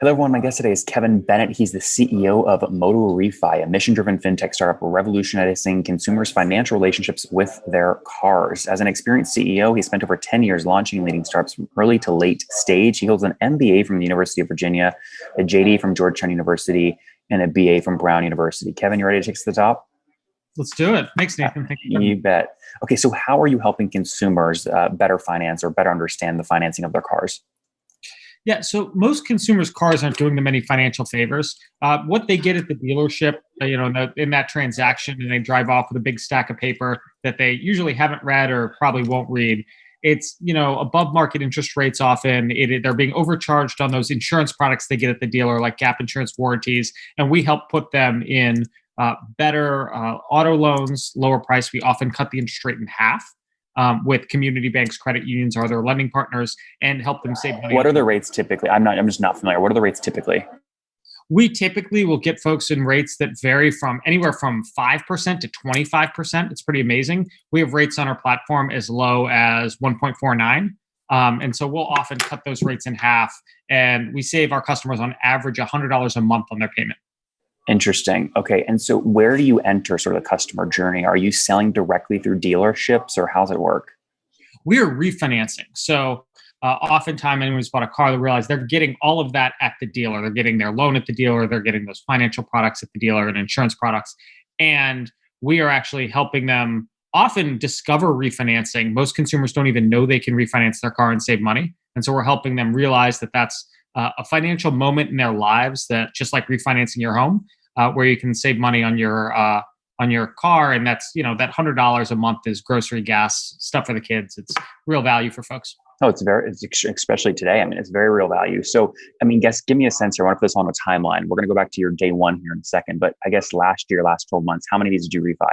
Hello, everyone. My guest today is Kevin Bennett. He's the CEO of MotoRefi, a mission-driven fintech startup revolutionizing consumers' financial relationships with their cars. As an experienced CEO, he spent over 10 years launching and leading startups from early to late stage. He holds an MBA from the University of Virginia, a JD from Georgetown University, and a BA from Brown University. Kevin, you ready to take us to the top? Let's do it. Thanks, Nathan. Thank you. You bet. Okay, so how are you helping consumers better finance or better understand the financing of their cars? Yeah, so most consumers' cars aren't doing them any financial favors. What they get at the dealership, in that transaction, and they drive off with a big stack of paper that they usually haven't read or probably won't read. It's above market interest rates often. They're being overcharged on those insurance products they get at the dealer, like gap insurance warranties, and we help put them in better auto loans, lower price. We often cut the interest rate in half. With community banks, credit unions, or their lending partners, and help them save money. What are the rates typically? I'm just not familiar. What are the rates typically? We typically will get folks in rates that vary from anywhere from 5% to 25%. It's pretty amazing. We have rates on our platform as low as 1.49. And so we'll often cut those rates in half, and we save our customers on average $100 a month on their payment. Interesting. Okay. And so where do you enter sort of the customer journey? Are you selling directly through dealerships, or how's it work? We are refinancing. So oftentimes anyone who's bought a car, they realize they're getting all of that at the dealer. They're getting their loan at the dealer. They're getting those financial products at the dealer and insurance products. And we are actually helping them often discover refinancing. Most consumers don't even know they can refinance their car and save money. And so we're helping them realize that that's a financial moment in their lives, that just like refinancing your home, where you can save money on your car, and that's that $100 a month is grocery, gas, stuff for the kids. It's real value for folks. Oh, it's especially today. I mean, it's very real value. So, I mean, give me a sense here. I want to put this on a timeline. We're going to go back to your day one here in a second, but I guess last 12 months, how many of these did you refi?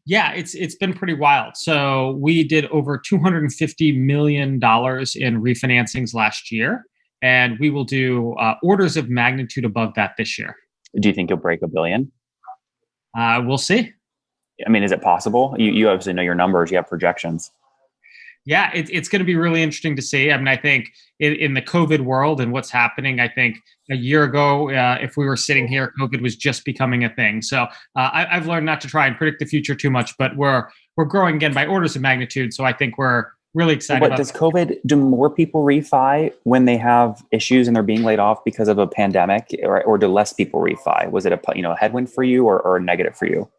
Yeah, it's been pretty wild. So we did over $250 million in refinancings last year, and we will do orders of magnitude above that this year. Do you think you'll break $1 billion? We'll see. I mean, is it possible? You obviously know your numbers. You have projections. Yeah, it's going to be really interesting to see. I mean, I think in the COVID world and what's happening, I think a year ago, if we were sitting here, COVID was just becoming a thing. So I've learned not to try and predict the future too much, but we're growing again by orders of magnitude. So I think we're really excited. But does COVID, do more people refi when they have issues and they're being laid off because of a pandemic, or do less people refi? Was it a headwind for you or a negative for you?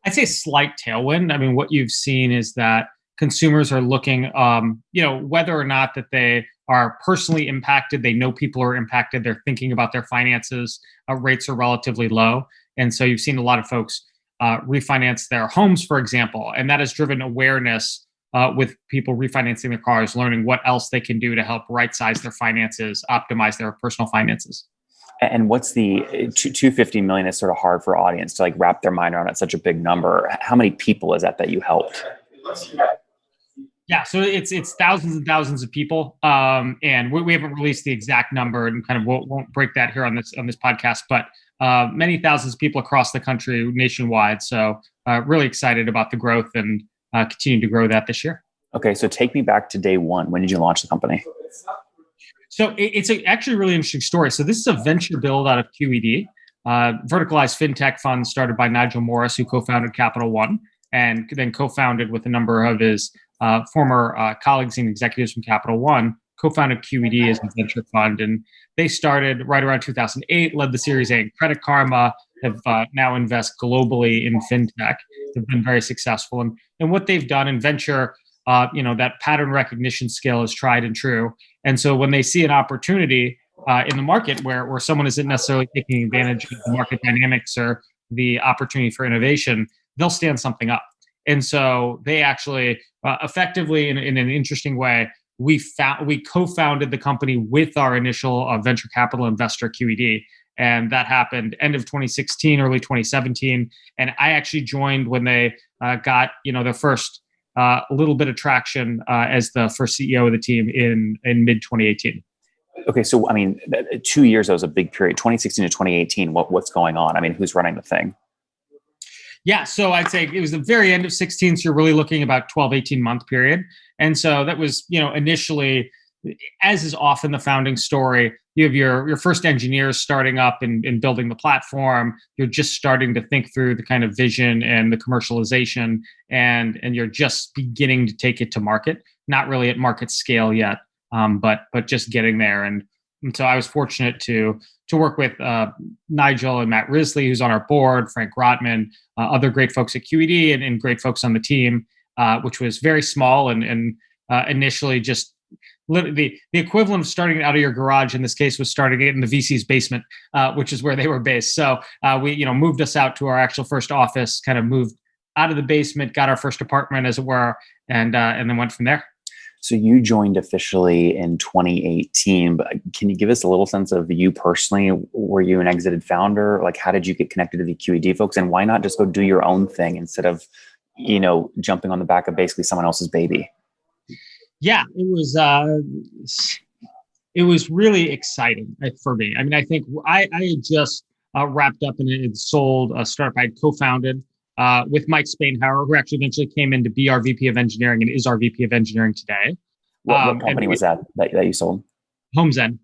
I'd say a slight tailwind. I mean, what you've seen is that consumers are looking, whether or not that they are personally impacted, they know people are impacted, they're thinking about their finances, rates are relatively low. And so you've seen a lot of folks refinance their homes, for example, and that has driven awareness with people refinancing their cars, learning what else they can do to help right-size their finances, optimize their personal finances. And what's the $250 million is sort of hard for audience to wrap their mind around. It's such a big number. How many people is that you helped? Yeah, so it's thousands and thousands of people, and we haven't released the exact number, and kind of won't break that here on this podcast. But many thousands of people across the country, nationwide. So really excited about the growth and continue to grow that this year. Okay, so take me back to day one. When did you launch the company? So it's actually a really interesting story. So this is a venture build out of QED, verticalized fintech fund started by Nigel Morris, who co-founded Capital One, and then co-founded with a number of his former colleagues and executives from Capital One, co-founded QED as a venture fund. And they started right around 2008, led the Series A in Credit Karma, have now invest globally in fintech. They've been very successful. And what they've done in venture, that pattern recognition skill is tried and true. And so when they see an opportunity in the market where someone isn't necessarily taking advantage of the market dynamics or the opportunity for innovation, they'll stand something up. And so they actually effectively, in an interesting way, we co-founded the company with our initial venture capital investor, QED. And that happened end of 2016, early 2017. And I actually joined when they got their first little bit of traction as the first CEO of the team in mid 2018. Okay, so I mean, 2 years, that was a big period. 2016 to 2018. What's going on? I mean, who's running the thing? Yeah, so I'd say it was the very end of 16, so you're really looking about 12, 18-month period. And so that was, initially, as is often the founding story, you have your first engineers starting up and building the platform. You're just starting to think through the kind of vision and the commercialization, and you're just beginning to take it to market. Not really at market scale yet, but just getting there. And so I was fortunate to work with Nigel and Matt Risley, who's on our board, Frank Rotman, other great folks at QED, and great folks on the team, which was very small and initially just the equivalent of starting out of your garage in this case was starting it in the VC's basement, which is where they were based. So we moved us out to our actual first office, kind of moved out of the basement, got our first apartment, as it were, and then went from there. So you joined officially in 2018, but can you give us a little sense of you personally? Were you an exited founder? Like, how did you get connected to the QED folks, and why not just go do your own thing instead of, jumping on the back of basically someone else's baby? Yeah, it was really exciting for me. I mean, I think I had just wrapped up and had sold a startup I had co-founded with Mike Spainhauer, who actually eventually came in to be our VP of engineering and is our VP of engineering today. What company was that you sold? HomeZen.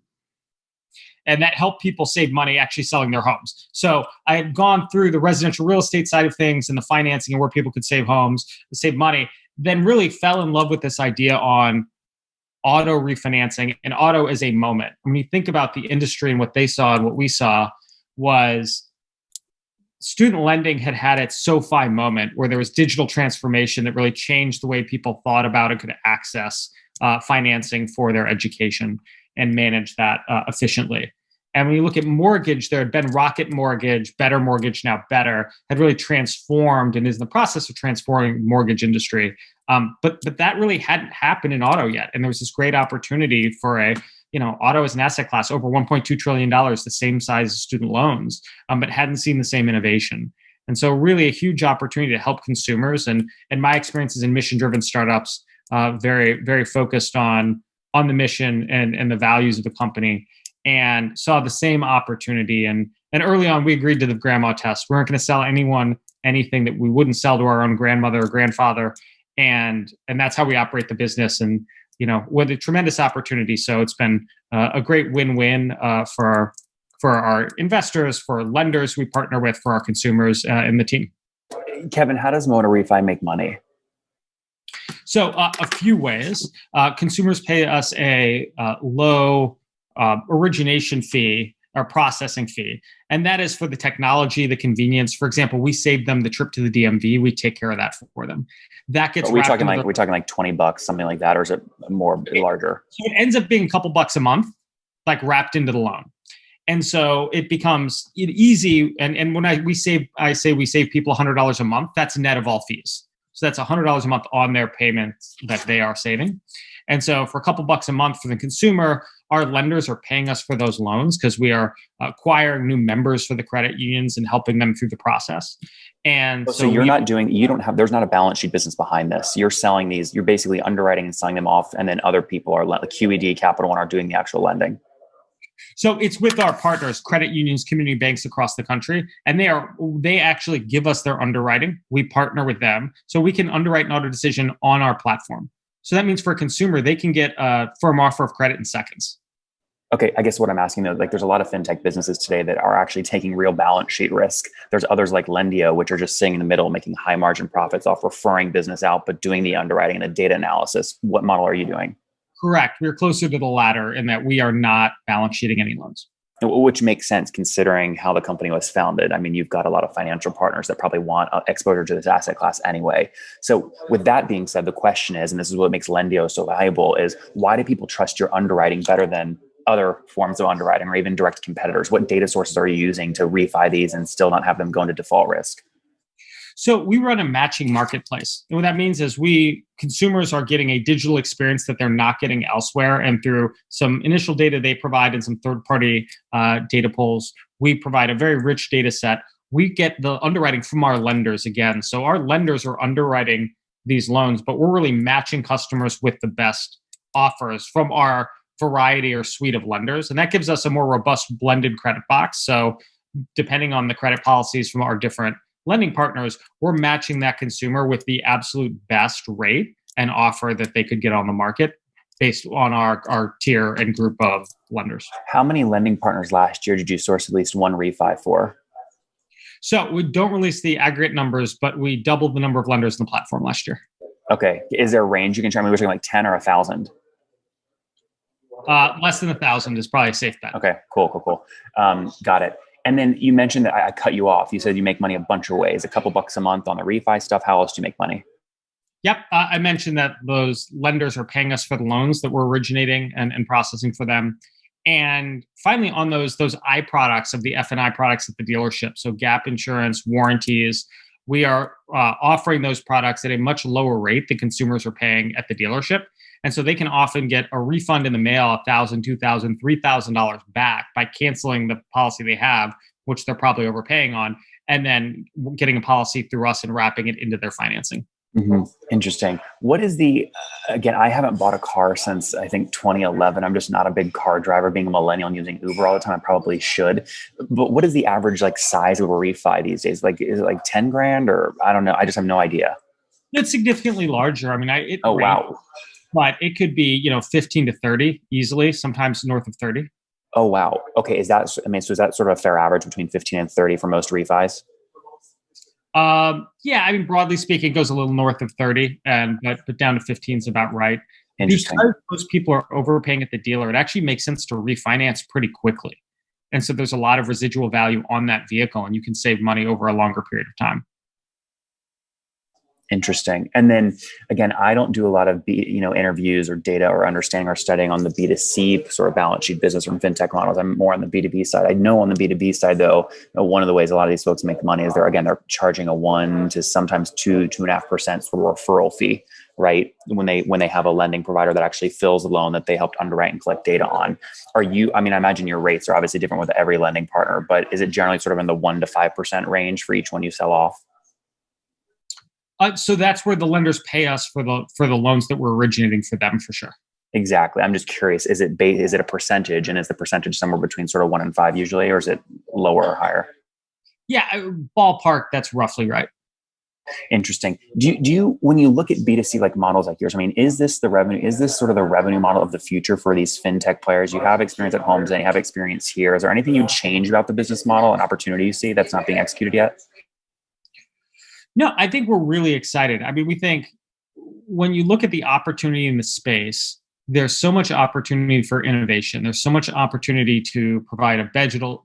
And that helped people save money actually selling their homes. So I had gone through the residential real estate side of things and the financing and where people could save homes, save money, then really fell in love with this idea on auto refinancing and auto as a moment. When you think about the industry and what they saw and what we saw was student lending had its SoFi moment where there was digital transformation that really changed the way people thought about and could access financing for their education and manage that efficiently. And when you look at mortgage, there had been Rocket Mortgage, Better Mortgage, now Better, had really transformed and is in the process of transforming the mortgage industry. But that really hadn't happened in auto yet. And there was this great opportunity for auto as an asset class, over $1.2 trillion, the same size as student loans, but hadn't seen the same innovation. And so really a huge opportunity to help consumers. And my experiences in mission-driven startups, very, very focused on the mission and the values of the company, and saw the same opportunity. And early on, we agreed to the grandma test. We weren't going to sell anyone anything that we wouldn't sell to our own grandmother or grandfather. And that's how we operate the business. And with a tremendous opportunity. So it's been a great win-win for our investors, for lenders we partner with, for our consumers, and the team. Kevin, how does MotoRefi make money? So a few ways. Consumers pay us a low origination fee or processing fee. And that is for the technology, the convenience. For example, we saved them the trip to the DMV. We take care of that for them. That gets we're talking like $20, something like that, or is it more larger? So it ends up being a couple bucks a month, like wrapped into the loan. And so it becomes easy. And when I say we save people $100 a month, that's net of all fees. So that's $100 a month on their payments that they are saving. And so for a couple bucks a month for the consumer, our lenders are paying us for those loans because we are acquiring new members for the credit unions and helping them through the process. And so there's not a balance sheet business behind this. You're selling these, you're basically underwriting and selling them off. And then other people are like QED, Capital One are doing the actual lending. So it's with our partners, credit unions, community banks across the country, and they actually give us their underwriting. We partner with them so we can underwrite an auto decision on our platform. So that means for a consumer, they can get a firm offer of credit in seconds. Okay, I guess what I'm asking though, like there's a lot of fintech businesses today that are actually taking real balance sheet risk. There's others like Lendio, which are just sitting in the middle, making high margin profits off referring business out, but doing the underwriting and the data analysis. What model are you doing? Correct. We're closer to the latter in that we are not balance sheeting any loans. Which makes sense considering how the company was founded. I mean, you've got a lot of financial partners that probably want exposure to this asset class anyway. So with that being said, the question is, and this is what makes Lendio so valuable, is why do people trust your underwriting better than other forms of underwriting or even direct competitors? What data sources are you using to refi these and still not have them go into default risk? So we run a matching marketplace. And what that means is consumers are getting a digital experience that they're not getting elsewhere. And through some initial data they provide and some third-party data pulls, we provide a very rich data set. We get the underwriting from our lenders again. So our lenders are underwriting these loans, but we're really matching customers with the best offers from our variety or suite of lenders. And that gives us a more robust blended credit box. So depending on the credit policies from our different lending partners, we're matching that consumer with the absolute best rate and offer that they could get on the market based on our tier and group of lenders. How many lending partners last year did you source at least one refi for? So we don't release the aggregate numbers, but we doubled the number of lenders in the platform last year. Okay. Is there a range you can share? I mean, we're talking like 10 or 1,000. Less than 1,000 is probably a safe bet. Okay, cool. Got it. And then you mentioned that I cut you off. You said you make money a bunch of ways, a couple bucks a month on the refi stuff. How else do you make money? Yep. I mentioned that those lenders are paying us for the loans that we're originating and processing for them. And finally, on those I products of the F&I products at the dealership, so gap insurance, warranties, we are offering those products at a much lower rate than consumers are paying at the dealership. And so they can often get a refund in the mail, $1,000, $2,000, $3,000 back by canceling the policy they have, which they're probably overpaying on, and then getting a policy through us and wrapping it into their financing. Mm-hmm. Interesting. What is again, I haven't bought a car since I think 2011. I'm just not a big car driver. Being a millennial and using Uber all the time, I probably should. But what is the average size of a refi these days? Is it like 10 grand or I don't know. I just have no idea. It's significantly larger. I mean, wow. But it could be, 15 to 30 easily, sometimes north of 30. Oh, wow. Okay. So is that sort of a fair average between 15 and 30 for most refis? Yeah, I mean, broadly speaking, it goes a little north of 30, but down to 15 is about right. Interesting. Because most people are overpaying at the dealer, it actually makes sense to refinance pretty quickly. And so there's a lot of residual value on that vehicle, and you can save money over a longer period of time. Interesting. And then again, I don't do a lot of interviews or data or understanding or studying on the B2C sort of balance sheet business from fintech models. I'm more on the B2B side. I know on the B2B side though, one of the ways a lot of these folks make money is they're charging a 1 to sometimes 2.5% for referral fee, right? When they have a lending provider that actually fills a loan that they helped underwrite and collect data on. I imagine your rates are obviously different with every lending partner, but is it generally sort of in the 1 to 5% range for each one you sell off? So that's where the lenders pay us for the loans that we're originating for them, for sure. Exactly. I'm just curious, is it a percentage, and is the percentage somewhere between sort of 1 and 5 usually, or is it lower or higher? Yeah, ballpark, that's roughly right. Interesting. Do you when you look at B2C models like yours, I mean, is this sort of the revenue model of the future for these fintech players? You have experience at Homes and you have experience here. Is there anything you'd change about the business model and opportunity you see that's not being executed yet? No, I think we're really excited. I mean, we think when you look at the opportunity in the space, there's so much opportunity for innovation. There's so much opportunity to provide a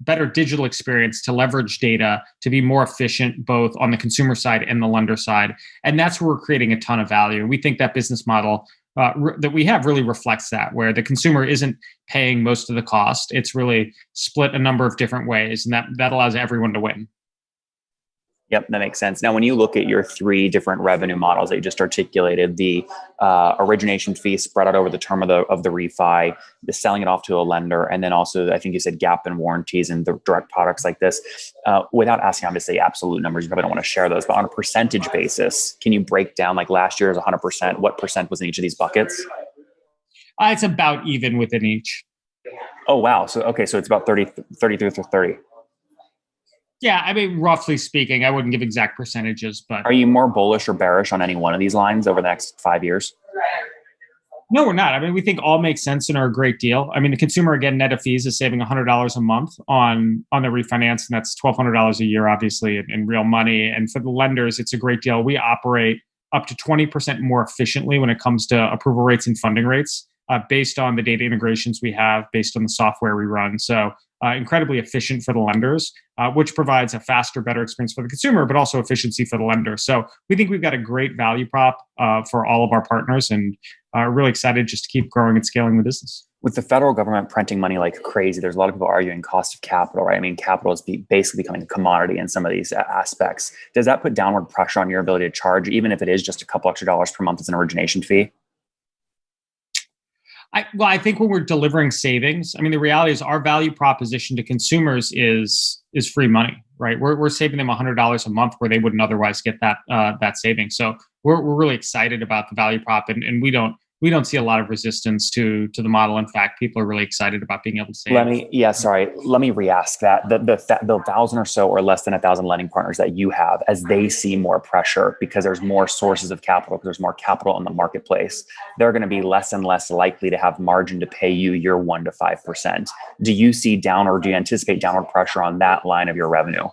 better digital experience, to leverage data, to be more efficient, both on the consumer side and the lender side. And that's where we're creating a ton of value. We think that business model that we have really reflects that, where the consumer isn't paying most of the cost. It's really split a number of different ways, and that allows everyone to win. Yep, that makes sense. Now, when you look at your 3 different revenue models that you just articulated, the origination fee spread out over the term of the refi, the selling it off to a lender, and then also, I think you said gap and warranties and the direct products like this, without asking obviously absolute numbers, you probably don't want to share those, but on a percentage basis, can you break down last year is 100%, what percent was in each of these buckets? It's about even within each. Oh, wow. So it's about 33 to 30. Yeah, I mean, roughly speaking, I wouldn't give exact percentages, but... Are you more bullish or bearish on any one of these lines over the next 5 years? No, we're not. I mean, we think all make sense and are a great deal. I mean, the consumer, again, net of fees, is saving $100 a month on the refinance, and that's $1,200 a year, obviously, in real money. And for the lenders, it's a great deal. We operate up to 20% more efficiently when it comes to approval rates and funding rates, based on the data integrations we have, based on the software we run. So incredibly efficient for the lenders, which provides a faster, better experience for the consumer, but also efficiency for the lender. So we think we've got a great value prop for all of our partners, and are really excited just to keep growing and scaling the business. With the federal government printing money like crazy, there's a lot of people arguing cost of capital, right? I mean, capital is basically becoming a commodity in some of these aspects. Does that put downward pressure on your ability to charge, even if it is just a couple extra dollars per month as an origination fee? I think when we're delivering savings, I mean, the reality is our value proposition to consumers is free money, right? We're saving them $100 a month where they wouldn't otherwise get that saving. So we're really excited about the value prop, and we don't we don't see a lot of resistance to the model. In fact, people are really excited about being able to save. Let me re-ask that. The 1,000 or so, or less than 1,000 lending partners that you have, as they see more pressure because there's more sources of capital, because there's more capital in the marketplace, they're going to be less and less likely to have margin to pay you your 1 to 5%. Do you anticipate downward pressure on that line of your revenue?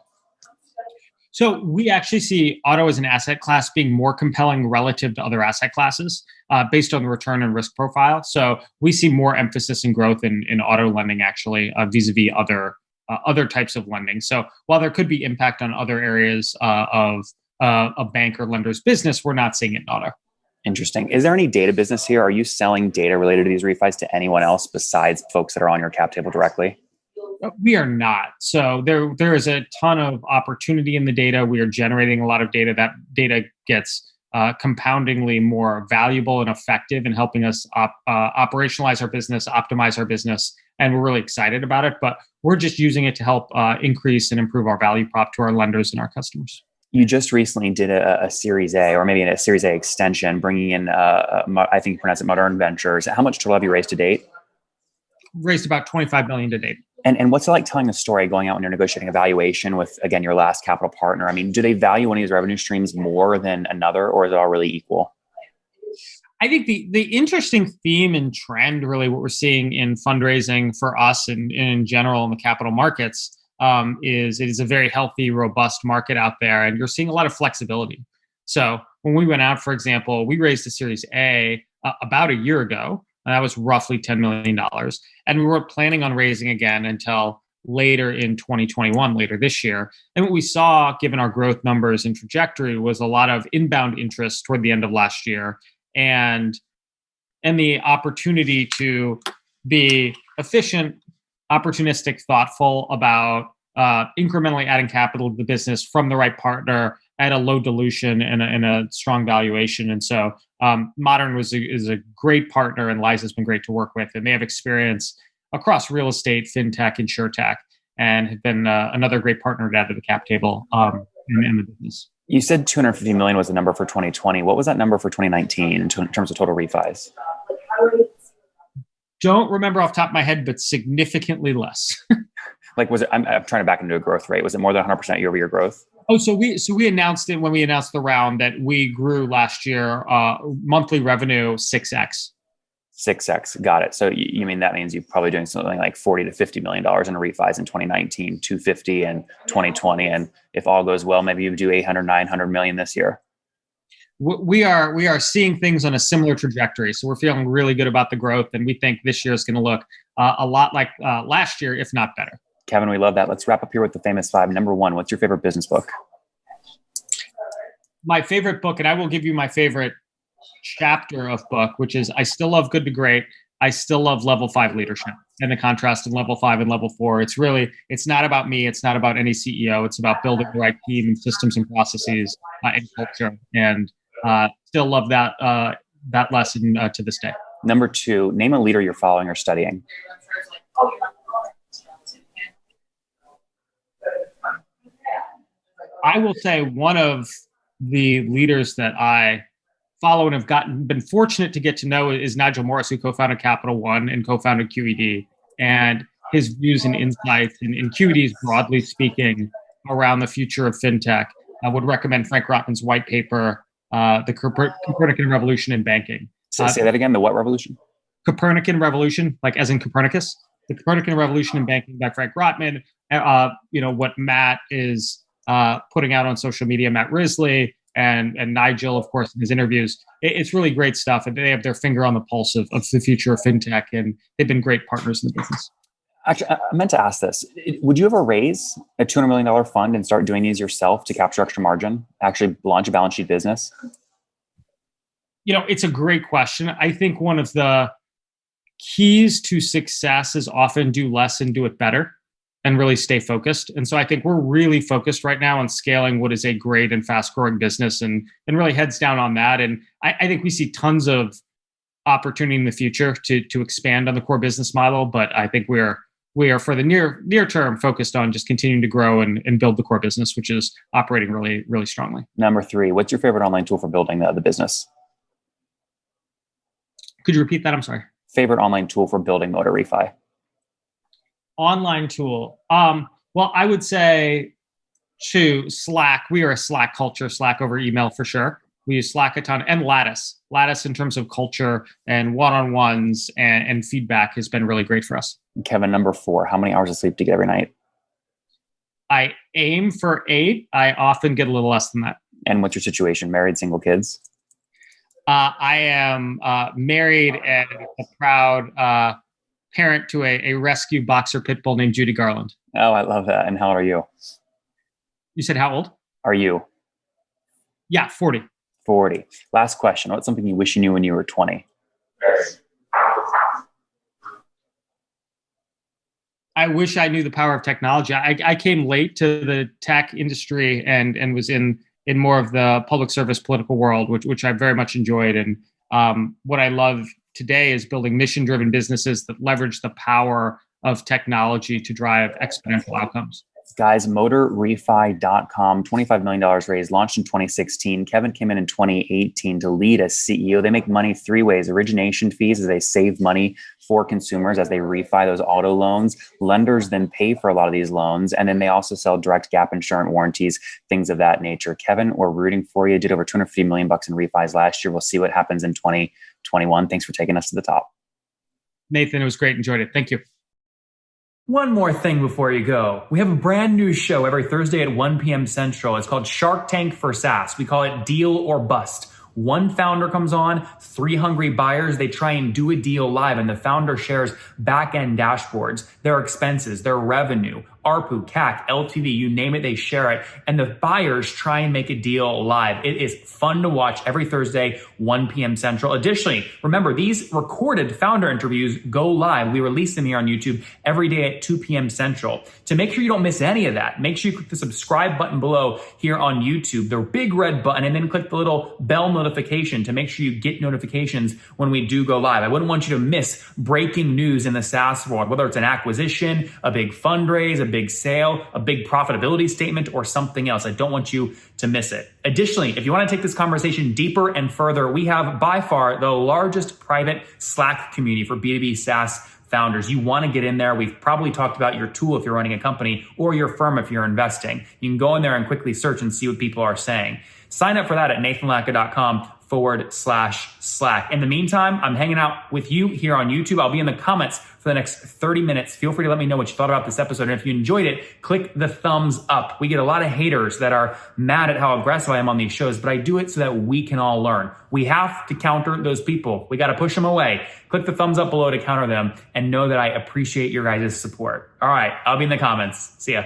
So we actually see auto as an asset class being more compelling relative to other asset classes based on the return and risk profile. So we see more emphasis and growth in auto lending actually vis-a-vis other types of lending. So while there could be impact on other areas of a bank or lender's business, we're not seeing it in auto. Interesting. Is there any data business here? Are you selling data related to these refis to anyone else besides folks that are on your cap table directly? We are not. So there is a ton of opportunity in the data. We are generating a lot of data. That data gets compoundingly more valuable and effective in helping us operationalize our business, optimize our business, and we're really excited about it. But we're just using it to help increase and improve our value prop to our lenders and our customers. You just recently did a Series A, or maybe a Series A extension, bringing in, I think you pronounce it Modern Ventures. How much total have you raised to date? Raised about $25 million to date. And what's it like telling a story, going out when you're negotiating a valuation with, again, your last capital partner? I mean, do they value one of these revenue streams more than another, or is it all really equal? I think the interesting theme and trend, really what we're seeing in fundraising for us and in general in the capital markets, is it is a very healthy, robust market out there, and you're seeing a lot of flexibility. So when we went out, for example, we raised a Series A about a year ago. And that was roughly $10 million. And we weren't planning on raising again until later in 2021, later this year. And what we saw, given our growth numbers and trajectory, was a lot of inbound interest toward the end of last year and the opportunity to be efficient, opportunistic, thoughtful about incrementally adding capital to the business from the right partner at a low dilution and a strong valuation. And so Modern is a great partner, and Liza has been great to work with. And they have experience across real estate, fintech, insurtech, and have been another great partner to add to the cap table in the business. You said 250 million was the number for 2020. What was that number for 2019 in terms of total refis? Don't remember off the top of my head, but significantly less. Like, was it? I'm trying to back into a growth rate. Was it more than 100% year-over-year growth? Oh, so we announced it when we announced the round that we grew last year monthly revenue 6x. 6x, got it. So you mean that means you're probably doing something like $40 to $50 million in refis in 2019, 250 in 2020, and if all goes well, maybe you do 800, 900 million this year. We are seeing things on a similar trajectory, so we're feeling really good about the growth, and we think this year is going to look a lot like last year, if not better. Kevin, we love that. Let's wrap up here with the famous five. Number one, what's your favorite business book? My favorite book, and I will give you my favorite chapter of book, which is I Still Love Good to Great. I still love Level 5 leadership and the contrast in Level 5 and Level 4. It's not about me. It's not about any CEO. It's about building the right team and systems and processes and culture. And still love that lesson to this day. Number two, name a leader you're following or studying. I will say one of the leaders that I follow and have been fortunate to get to know is Nigel Morris, who co-founded Capital One and co-founded QED. And his views and insights in QED's, broadly speaking, around the future of fintech. I would recommend Frank Rotman's white paper, The Copernican Revolution in Banking. Say that again, the what revolution? Copernican Revolution, like as in Copernicus. The Copernican Revolution in Banking by Frank Rotman. What Matt is putting out on social media, Matt Risley, and Nigel, of course, in his interviews. It's really great stuff, and they have their finger on the pulse of the future of fintech, and they've been great partners in the business. Actually, I meant to ask this. Would you ever raise a $200 million fund and start doing these yourself to capture extra margin, actually launch a balance sheet business? It's a great question. I think one of the keys to success is often do less and do it better and really stay focused. And so I think we're really focused right now on scaling what is a great and fast growing business and really heads down on that. And I think we see tons of opportunity in the future to expand on the core business model. But I think we are for the near term focused on just continuing to grow and build the core business, which is operating really, really strongly. Number three, what's your favorite online tool for building the business? Could you repeat that? I'm sorry. Favorite online tool for building MotoRefi? Online tool. Well, I would say Slack. We are a Slack culture, Slack over email for sure. We use Slack a ton, and Lattice. Lattice in terms of culture and one-on-ones and feedback has been really great for us. Kevin, number 4, how many hours of sleep do you get every night? I aim for 8. I often get a little less than that. And what's your situation? Married, single, kids? I am married and a proud parent to a rescue boxer pit bull named Judy Garland. Oh, I love that. And how old are you? You said how old? Are you? Yeah, 40. 40. Last question. What's something you wish you knew when you were 20? I wish I knew the power of technology. I came late to the tech industry and was in more of the public service political world, which I very much enjoyed. And what I love today is building mission-driven businesses that leverage the power of technology to drive exponential outcomes. Guys, MotoRefi.com, $25 million raised, launched in 2016. Kevin came in 2018 to lead as CEO. They make money 3 ways. Origination fees, as they save money for consumers as they refi those auto loans. Lenders then pay for a lot of these loans. And then they also sell direct gap insurance warranties, things of that nature. Kevin, we're rooting for you. Did over $250 million in refis last year. We'll see what happens in 2021. Thanks for taking us to the top. Nathan, it was great. Enjoyed it. Thank you. One more thing before you go. We have a brand new show every Thursday at 1 p.m. Central. It's called Shark Tank for SaaS. We call it Deal or Bust. One founder comes on, 3 hungry buyers, they try and do a deal live, and the founder shares back-end dashboards, their expenses, their revenue, ARPU, CAC, LTV, you name it, they share it. And the buyers try and make a deal live. It is fun to watch every Thursday, 1 p.m. Central. Additionally, remember, these recorded founder interviews go live. We release them here on YouTube every day at 2 p.m. Central. To make sure you don't miss any of that, make sure you click the subscribe button below here on YouTube, the big red button, and then click the little bell notification to make sure you get notifications when we do go live. I wouldn't want you to miss breaking news in the SaaS world, whether it's an acquisition, a big fundraise, a big sale, a big profitability statement, or something else. I don't want you to miss it. Additionally, if you want to take this conversation deeper and further, we have by far the largest private Slack community for B2B SaaS founders. You want to get in there. We've probably talked about your tool if you're running a company or your firm if you're investing. You can go in there and quickly search and see what people are saying. Sign up for that at nathanlatka.com/Slack. In the meantime, I'm hanging out with you here on YouTube. I'll be in the comments for the next 30 minutes. Feel free to let me know what you thought about this episode. And if you enjoyed it, click the thumbs up. We get a lot of haters that are mad at how aggressive I am on these shows, but I do it so that we can all learn. We have to counter those people. We got to push them away. Click the thumbs up below to counter them and know that I appreciate your guys' support. All right, I'll be in the comments. See ya.